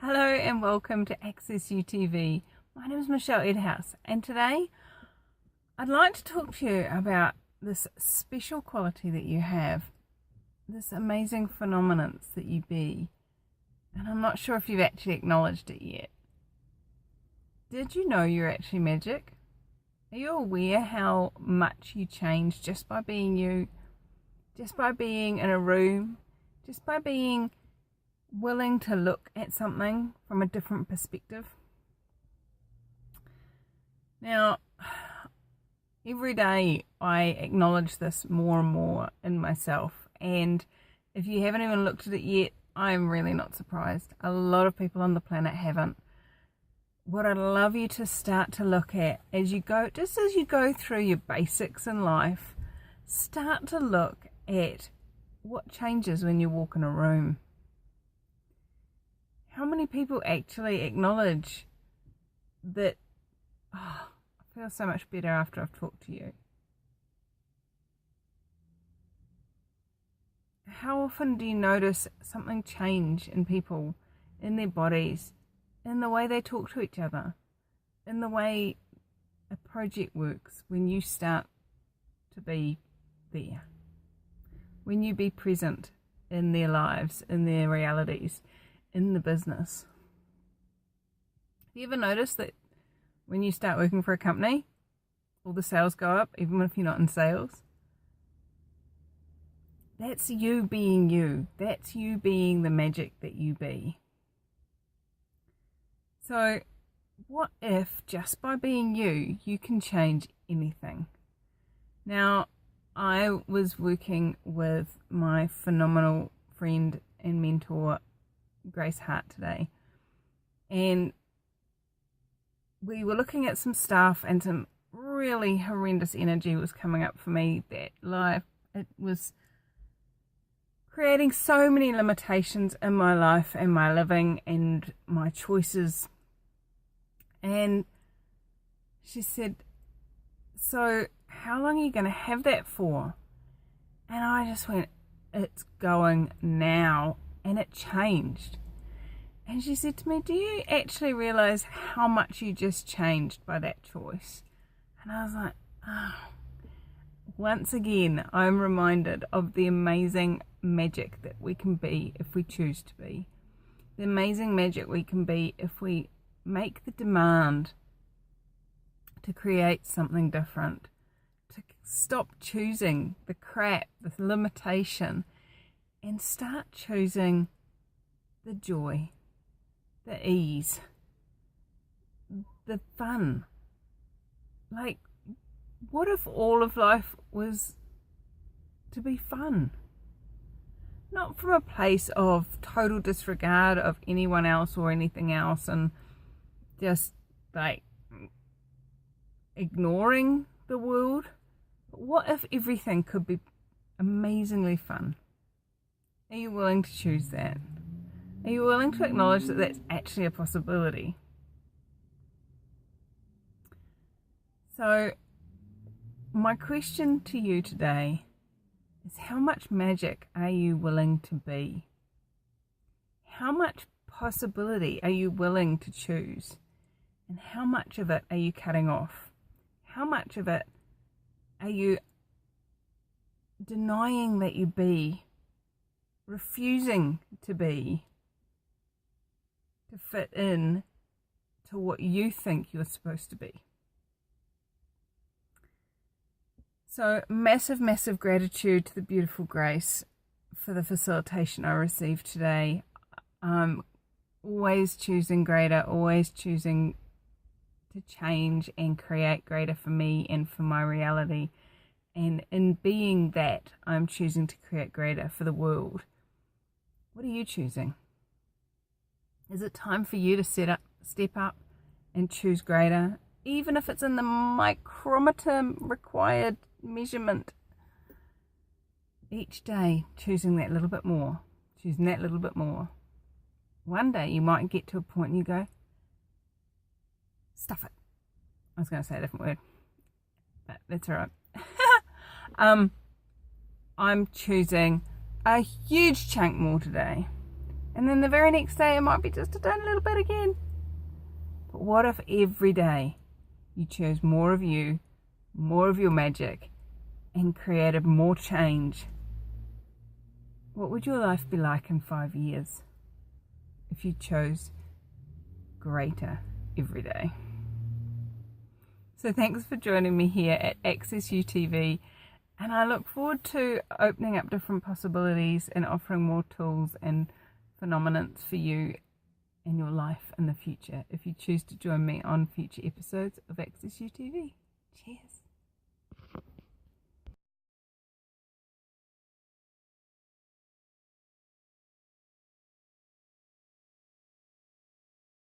Hello and welcome to Access UTV. My name is Michelle Edhouse and today I'd like to talk to you about this special quality that you have, this amazing phenomenon that you be, and I'm not sure if you've actually acknowledged it yet. Did you know you're actually magic? Are you aware how much you change just by being you, just by being in a room, just by being willing to look at something from a different perspective? Now, every day I acknowledge this more and more in myself, and if you haven't even looked at it yet, I'm really not surprised. A lot of people on the planet haven't. What I'd love you to start to look at as you go, just as you go through your basics in life, start to look at what changes when you walk in a room. How many people actually acknowledge that, I feel so much better after I've talked to you? How often do you notice something change in people, in their bodies, in the way they talk to each other, in the way a project works when you start to be there, when you be present in their lives, in their realities, in the business? Have you ever noticed that when you start working for a company, all the sales go up, even if you're not in sales? That's you being you. That's you being the magic that you be. So what if just by being you, you can change anything? Now, I was working with my phenomenal friend and mentor, Grace Hart, today, and we were looking at some stuff, and some really horrendous energy was coming up for me. That life, it was creating so many limitations in my life and my living and my choices. And she said, so how long are you going to have that for? And I just went, it's going now. And it changed. And she said to me, do you actually realize how much you just changed by that choice? And I was like, Once again, I'm reminded of the amazing magic that we can be if we choose to be. The amazing magic we can be if we make the demand to create something different, to stop choosing the crap, the limitation, and start choosing the joy, the ease, the fun. Like, what if all of life was to be fun? Not from a place of total disregard of anyone else or anything else and just like ignoring the world. But what if everything could be amazingly fun? Are you willing to choose that? Are you willing to acknowledge that that's actually a possibility? So, my question to you today is, how much magic are you willing to be? How much possibility are you willing to choose? And how much of it are you cutting off? How much of it are you denying that you be? Refusing to be, to fit in to what you think you're supposed to be. So massive gratitude to the beautiful Grace for the facilitation I received today. Always choosing greater, always choosing to change and create greater for me and for my reality. And in being that, I'm choosing to create greater for the world. What are you choosing? Is it time for you to step up and choose greater, even if it's in the micrometer required measurement? Each day, choosing that little bit more, choosing that little bit more. One day you might get to a point and you go, stuff it. I was going to say a different word, but that's all right. I'm choosing a huge chunk more today. And then the very next day it might be just a tiny little bit again. But what if every day you chose more of you, more of your magic, and created more change? What would your life be like in 5 years if you chose greater every day? So thanks for joining me here at Access UTV, and I look forward to opening up different possibilities and offering more tools and phenomenons for you in your life in the future if you choose to join me on future episodes of Access UTV. Cheers.